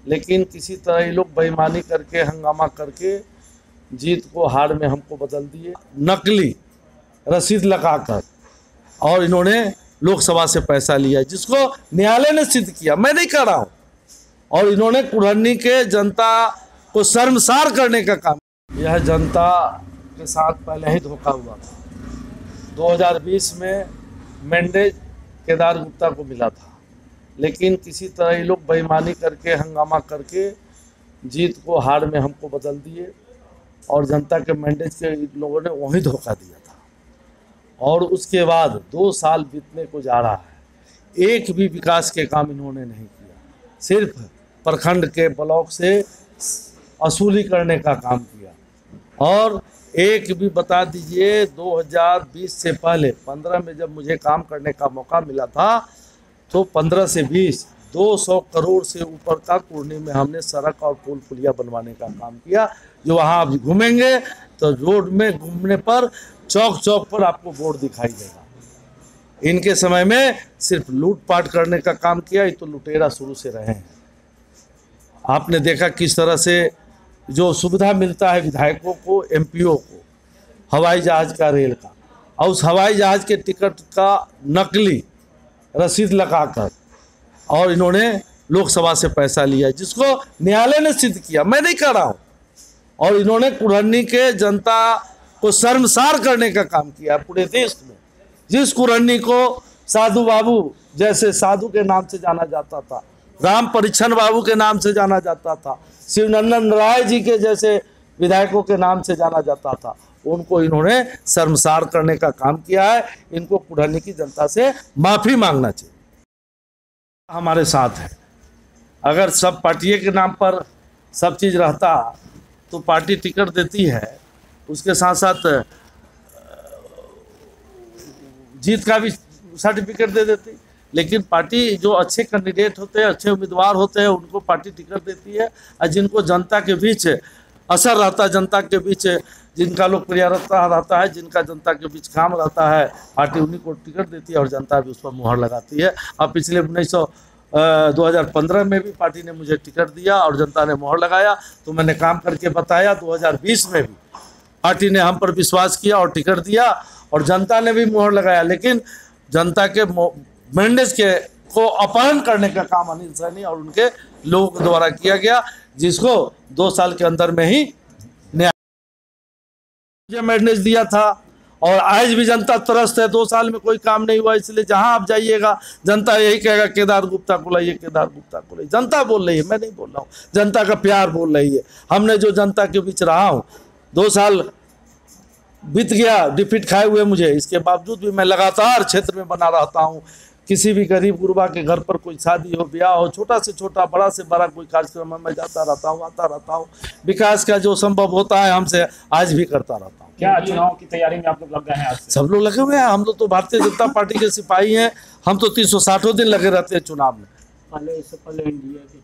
लेकिन किसी तरह ये लोग बेईमानी करके हंगामा करके जीत को हार में हमको बदल दिए। नकली रसीद लगाकर और इन्होंने लोकसभा से पैसा लिया, जिसको न्यायालय ने सिद्ध किया, मैं नहीं कर रहा हूँ। और इन्होंने कुढ़नी के जनता को शर्मसार करने का काम। यह जनता के साथ पहले ही धोखा हुआ था। 2020 में मेंडेज केदार गुप्ता को मिला था, लेकिन किसी तरह ये लोग बेईमानी करके हंगामा करके जीत को हार में हमको बदल दिए और जनता के मैंडेज के लोगों ने वहीं धोखा दिया था। और उसके बाद 2 साल बीतने को जा रहा है, एक भी विकास के काम इन्होंने नहीं किया। सिर्फ प्रखंड के ब्लॉक से वसूली करने का काम किया। और एक भी बता दीजिए, 2020 से पहले 15 में जब मुझे काम करने का मौका मिला था तो 15 से 20 200 करोड़ से ऊपर का कुढ़नी में हमने सड़क और पुल पुलिया बनवाने का काम किया। जो वहाँ आप घूमेंगे तो रोड में घूमने पर चौक चौक पर आपको बोर्ड दिखाई देगा। इनके समय में सिर्फ लूटपाट करने का काम किया। ये तो लुटेरा शुरू से रहे हैं। आपने देखा किस तरह से जो सुविधा मिलता है विधायकों को, एमपीओ को, हवाई जहाज़ का, रेल का, और उस हवाई जहाज़ के टिकट का नकली रसीद लगाकर और इन्होंने लोकसभा से पैसा लिया, जिसको न्यायालय ने सिद्ध किया, मैं नहीं कर रहा हूँ। और इन्होंने कुढ़नी के जनता को शर्मसार करने का काम किया पूरे देश में। जिस कुढ़नी को साधु बाबू जैसे साधु के नाम से जाना जाता था, राम परीक्षण बाबू के नाम से जाना जाता था, शिवनंदन राय जी के जैसे विधायकों के नाम से जाना जाता था, उनको इन्होंने शर्मसार करने का काम किया है। इनको कुढ़नी की जनता से माफ़ी मांगना चाहिए। हमारे साथ है। अगर सब पार्टी के नाम पर सब चीज़ रहता तो पार्टी टिकट देती है, उसके साथ साथ जीत का भी सर्टिफिकेट दे देती। लेकिन पार्टी जो अच्छे कैंडिडेट होते हैं, अच्छे उम्मीदवार होते हैं, उनको पार्टी टिकट देती है। और जिनको जनता के बीच असर रहता है, जनता के बीच जिनका लोकप्रियता रहता है, जिनका जनता के बीच काम रहता है, पार्टी उन्हीं को टिकट देती है और जनता भी उस पर मुहर लगाती है। अब पिछले 2015 में भी पार्टी ने मुझे टिकट दिया और जनता ने मुहर लगाया, तो मैंने काम करके बताया। 2020 में भी पार्टी ने हम पर विश्वास किया और टिकट दिया और जनता ने भी मुहर लगाया। लेकिन जनता के मैंडेज के को अपहरण करने का काम अनिल सैनी और उनके लोगों द्वारा किया गया, जिसको 2 साल के अंदर में ही न्याय मैंडेज दिया था। और आज भी जनता त्रस्त है, 2 साल में कोई काम नहीं हुआ। इसलिए जहां आप जाइएगा जनता यही कहेगा केदार गुप्ता को लाइए, केदार गुप्ता को लाइए। जनता बोल रही है, मैं नहीं बोल रहा हूँ, जनता का प्यार बोल रही है। हमने जो जनता के बीच रहा हूँ, 2 साल बीत गया डिफीट खाए हुए मुझे, इसके बावजूद भी मैं लगातार क्षेत्र में बना रहता हूँ। किसी भी गरीब गुरबा के घर पर कोई शादी हो, ब्याह हो, छोटा से छोटा, बड़ा से बड़ा कोई कार्यक्रम में मैं जाता रहता हूँ, आता रहता हूँ। विकास का जो संभव होता है हमसे आज भी करता रहता हूँ। क्या चुनाव की तैयारी में आप लोग लग गए हैं? आज से सब लोग लगे हुए हैं। हम लोग तो भारतीय जनता पार्टी के सिपाही हैं। हम तो 360 दिन लगे रहते हैं चुनाव में। पहले इससे पहले इंडिया के